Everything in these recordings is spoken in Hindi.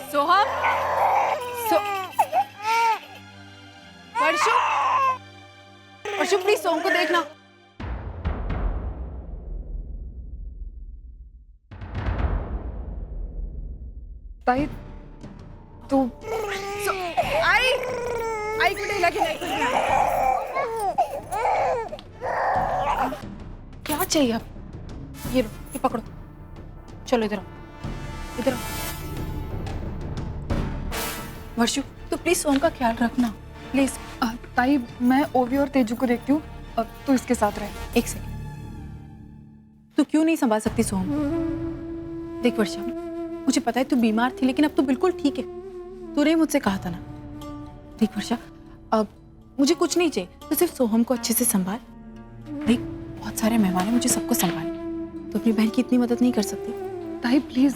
सोहम, वर्षु, वर्षु प्लीज सोहम को देखना। ताई तू आई कुठे लगी नहीं कुछ नहीं। क्या चाहिए अब? ये लो, ये पकड़ो, चलो इधर आओ, इधर आओ। वर्षु तो प्लीज सोहम का ख्याल रखना प्लीज। ताई मैं ओवी और तेजू को देखती हूँ, अब तू इसके साथ रह। एक सेकंड, तू क्यों नहीं संभाल सकती सोहम? देख वर्षा, मुझे पता है तू बीमार थी, लेकिन अब तू बिल्कुल ठीक है। तूने मुझसे कहा था ना। देख वर्षा, अब मुझे कुछ नहीं चाहिए, तो सिर्फ सोहम को अच्छे से संभाल। देख बहुत सारे मेहमान हैं, मुझे सबको संभाल। तो अपनी बहन की इतनी मदद नहीं कर सकती? ताई प्लीज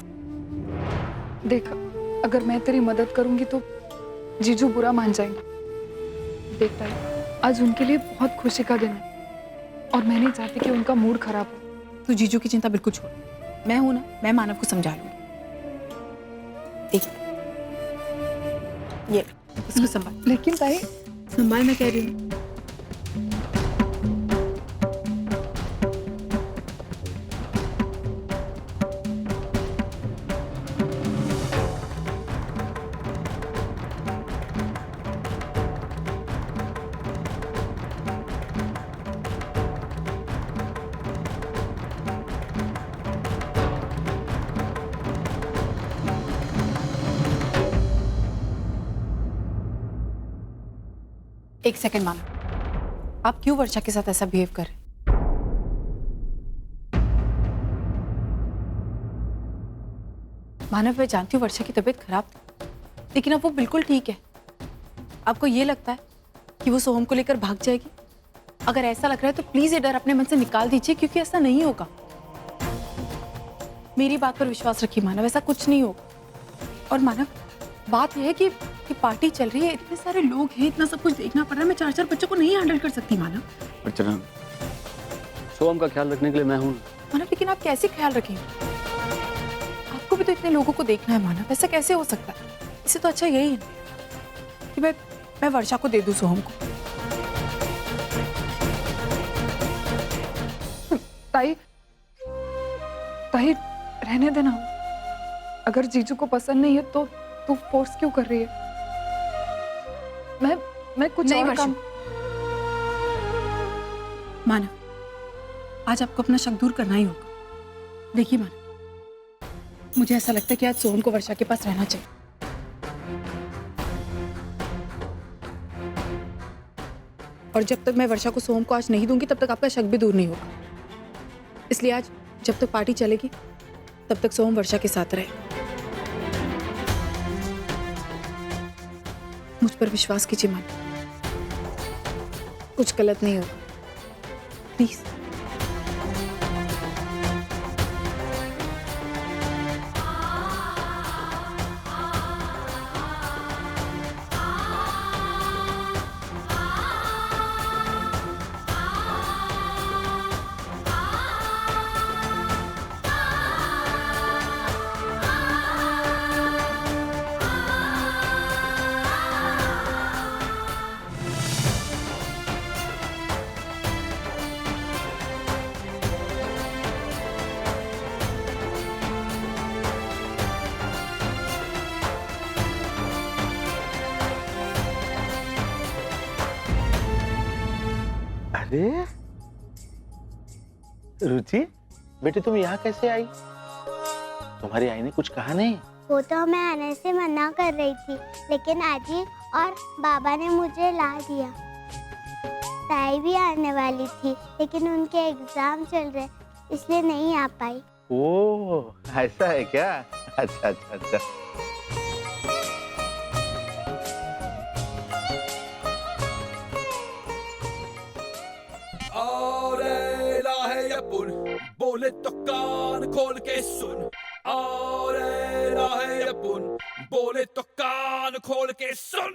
देख, अगर मैं तेरी मदद करूंगी तो जीजू बुरा मान जाएंगे। देख ताई, आज उनके लिए बहुत खुशी का दिन है और मैं नहीं चाहती कि उनका मूड खराब हो। तू जीजू की चिंता बिल्कुल छोड़, मैं हूं ना, मैं मानव को समझा लूंगी। देख ये इसको संभाल। लेकिन ताई संभाल, मैं कह रही हूँ। एक सेकंड मानव, आप क्यों वर्षा के साथ ऐसा बिहेव कर रहे हैं? मानव, मैं जानती हूँ वर्षा की तबीयत खराब थी, लेकिन अब वो बिल्कुल ठीक है। आपको ये लगता है कि वो सोहम को लेकर भाग जाएगी? अगर ऐसा लग रहा है तो प्लीज ये डर अपने मन से निकाल दीजिए, क्योंकि ऐसा नहीं होगा। मेरी बात पर विश्वास रखिए मानव, ऐसा कुछ नहीं होगा। और मानव, बात यह है कि पार्टी चल रही है, इतने सारे लोग हैं, इतना सब कुछ देखना पड़ रहा है। मैं 4-4 बच्चों को नहीं हैंडल कर सकती मानव। अर्चना, सोहम का ख्याल रखने के लिए मैं हूं। मानव, लेकिन आप कैसे ख्याल रखेंगे? आपको भी तो इतने लोगों को देखना है मानव, ऐसा कैसे हो सकता है? इससे तो अच्छा यही है कि मैं वर्षा को दे दूं सोहम को। ताई ताई रहने देना। अगर जीजू को पसंद नहीं है तो तू फोर्स क्यों कर रही है? मैं कुछ नहीं और काम। मानव, आज आपको अपना शक दूर करना ही होगा। देखिए मानव, मुझे ऐसा लगता है कि आज सोहम को वर्षा के पास रहना चाहिए। और जब तक मैं वर्षा को सोहम को आज नहीं दूंगी, तब तक आपका शक भी दूर नहीं होगा। इसलिए आज जब तक पार्टी चलेगी, तब तक सोहम वर्षा के साथ रहे। मुझ पर विश्वास कीजिए मानव, कुछ गलत नहीं होगा, प्लीज। अरे रुचि, बेटे तुम यहाँ कैसे आई? तुम्हारी आई ने कुछ कहा नहीं? वो तो मैं आने से मना कर रही थी, लेकिन आजी और बाबा ने मुझे ला दिया। ताई भी आने वाली थी, लेकिन उनके एग्जाम चल रहे, इसलिए नहीं आ पाई। ओह ऐसा है क्या? अच्छा अच्छा अच्छा। बोले तो कान खोल के सुन, और राहे अपुन बोले तो कान खोल के सुन।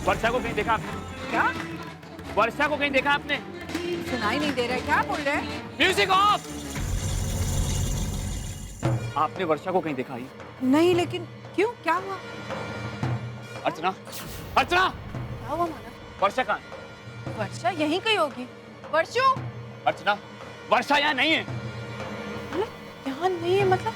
वर्षा को कहीं देखा आपने? क्या वर्षा को कहीं देखा आपने? सुनाई नहीं दे रहा है? क्या बोल रहे हैं? Music of. आपने वर्षा को कहीं देखा ही? नहीं, लेकिन क्यों, क्या हुआ? अर्चना, अर्चना, क्या हुआ मानव? वर्षा कहाँ है? वर्षा यहीं कहीं होगी। वर्षो अर्चना, वर्षा यहाँ नहीं है। यहाँ नहीं है मतलब?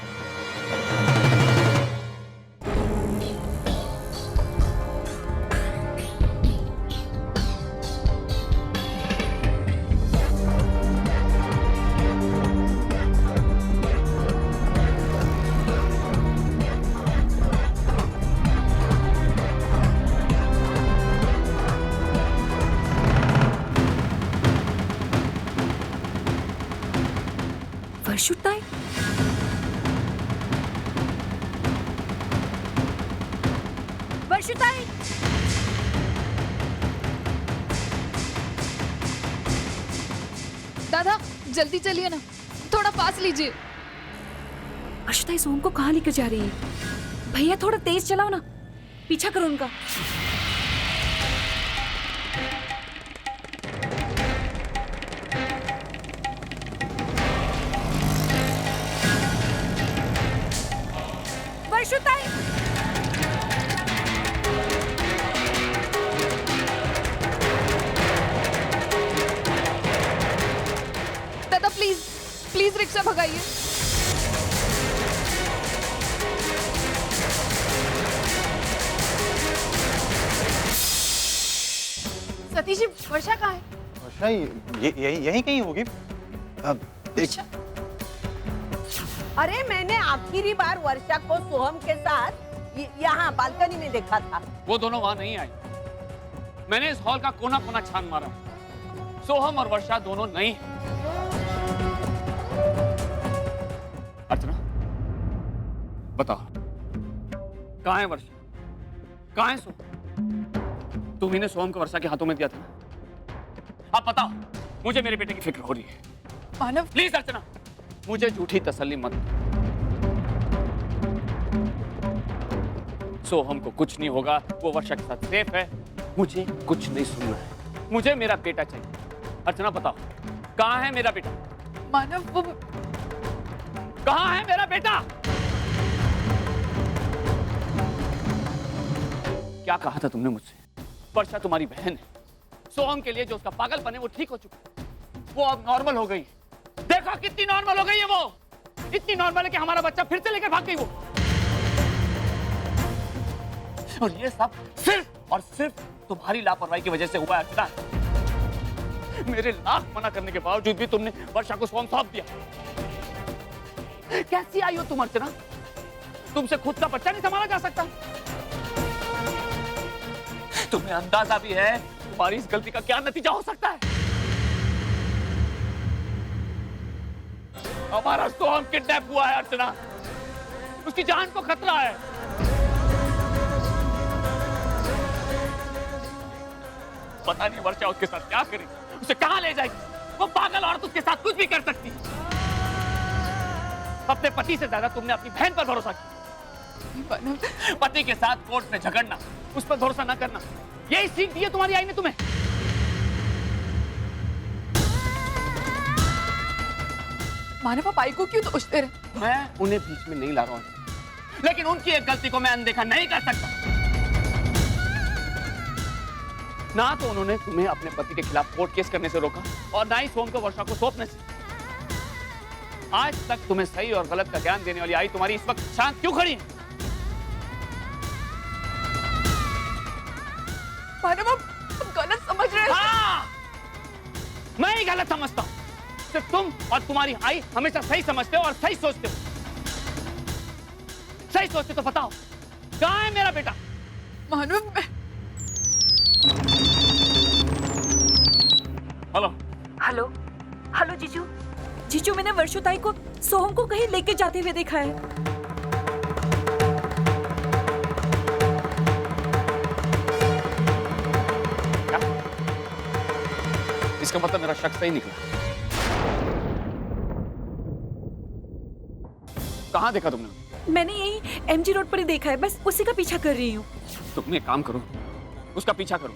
वर्षुताई, वर्षुताई, दादा जल्दी चलिए ना, थोड़ा पास लीजिए। वर्षुताई सोम को कहाँ लेकर जा रही है? भैया थोड़ा तेज चलाओ ना, पीछा करो उनका। वर्षुताई, दादा please please rickshaw भगाइए। Satish ji, वर्षा कहाँ है? वर्षा यही कहीं होगी। अब वर्षा? अरे मैंने आखिरी बार वर्षा को सोहम के साथ यहाँ बालकनी में देखा था। वो दोनों वहां नहीं आई। मैंने इस हॉल का कोना कोना छान मारा। सोहम और वर्षा दोनों नहीं है। अर्चना, बताओ कहाँ है वर्षा? कहाँ है सोहम? तुम ही ने सोहम को वर्षा के हाथों में दिया था ना? अब बताओ, मुझे मेरे बेटे की फिक्र हो रही है। मानव, प्लीज अर्चना, मुझे झूठी तसल्ली मत। सोहम को कुछ नहीं होगा, वो वर्षा के साथ सेफ है। मुझे कुछ नहीं सुनना है, मुझे मेरा बेटा चाहिए। अर्चना बताओ, कहाँ है मेरा बेटा? मानव वो कहाँ है मेरा बेटा? क्या कहा था तुमने मुझसे? वर्षा तुम्हारी बहन है। सोहम के लिए जो उसका पागलपन है वो ठीक हो चुका है। वो अब नॉर्मल हो गई। देखो कितनी नॉर्मल हो गई है वो। इतनी नॉर्मल है कि हमारा बच्चा फिर से लेकर भाग गई वो। और ये सब सिर्फ और सिर्फ तुम्हारी लापरवाही की वजह से हुआ है अर्चना। मेरे लाख मना करने के बावजूद भी तुमने वर्षा को सोहम सौंप दिया। कैसी आई हो तुम अर्चना? तुमसे खुद का बच्चा नहीं संभाला जा सकता? तुम्हें अंदाजा भी है तुम्हारी इस गलती का क्या नतीजा हो सकता है? हमारा सोहम किडनैप हुआ है अर्चना। उसकी जान को खतरा है। पता नहीं वर्षा उसके साथ क्या करेगी, उसे कहां ले जाएगी। वो पागल औरत उसके साथ कुछ भी कर सकती है। अपने पति से ज्यादा तुमने अपनी बहन पर भरोसा किया। पति के साथ कोर्ट में झगड़ना, उस पर भरोसा न करना, यही सीख दी है तुम्हारी आई ने तुम्हें। मानव आप आई को क्यों दोषते रहे? मैं उन्हें बीच में नहीं ला रहा हूं, लेकिन उनकी एक गलती को मैं अनदेखा नहीं कर सकता। ना तो उन्होंने तुम्हें अपने पति के खिलाफ कोर्ट केस करने से रोका और ना ही सोम को वर्षा को सौंपने से। आज तक तुम्हें सही और गलत का ज्ञान देने वाली आई तुम्हारी इस वक्त शांत क्यों खड़ी है? मानव आप गलत समझ रहे हैं। हाँ, मैं ही गलत समझता हूं। सिर्फ तुम और तुम्हारी आई हमेशा सही समझते हो और सही सोचते हो। सही सोचते तो बताओ, कहाँ है मेरा बेटा? मानव हेलो हेलो हेलो जीजू, जीजू मैंने वर्षुताई को सोहम को कहीं लेके जाते हुए देखा है। क्या? इसका मतलब मेरा शक सही निकला। कहाँ देखा तुमने? मैंने यही एमजी रोड पर ही देखा है, बस उसी का पीछा कर रही हूँ। तुम एक काम करो, उसका पीछा करो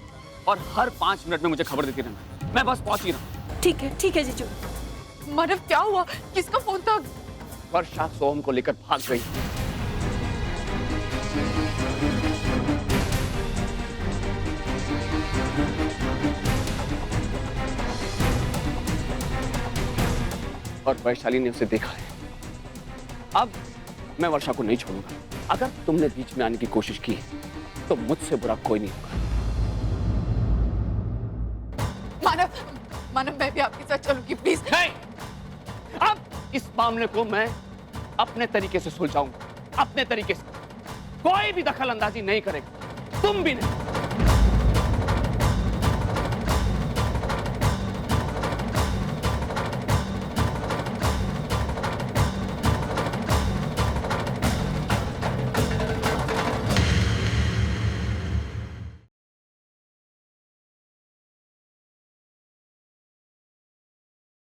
और हर 5 मिनट में मुझे खबर देती रहना। मैं बस पहुंच ही रहा हूं। ठीक है जीजू। मानव क्या हुआ? किसका फोन था? वर्षा सोहम को लेकर भाग गई। और वैशाली ने उसे देखा है। अब मैं वर्षा को नहीं छोड़ूंगा। अगर तुमने बीच में आने की कोशिश की तो मुझसे बुरा कोई नहीं होगा। मानव मैं भी आपके साथ चलूंगी प्लीज। नहीं! अब इस मामले को मैं अपने तरीके से सुलझाऊंगा, अपने तरीके से। कोई भी दखल अंदाजी नहीं करेगा, तुम भी नहीं।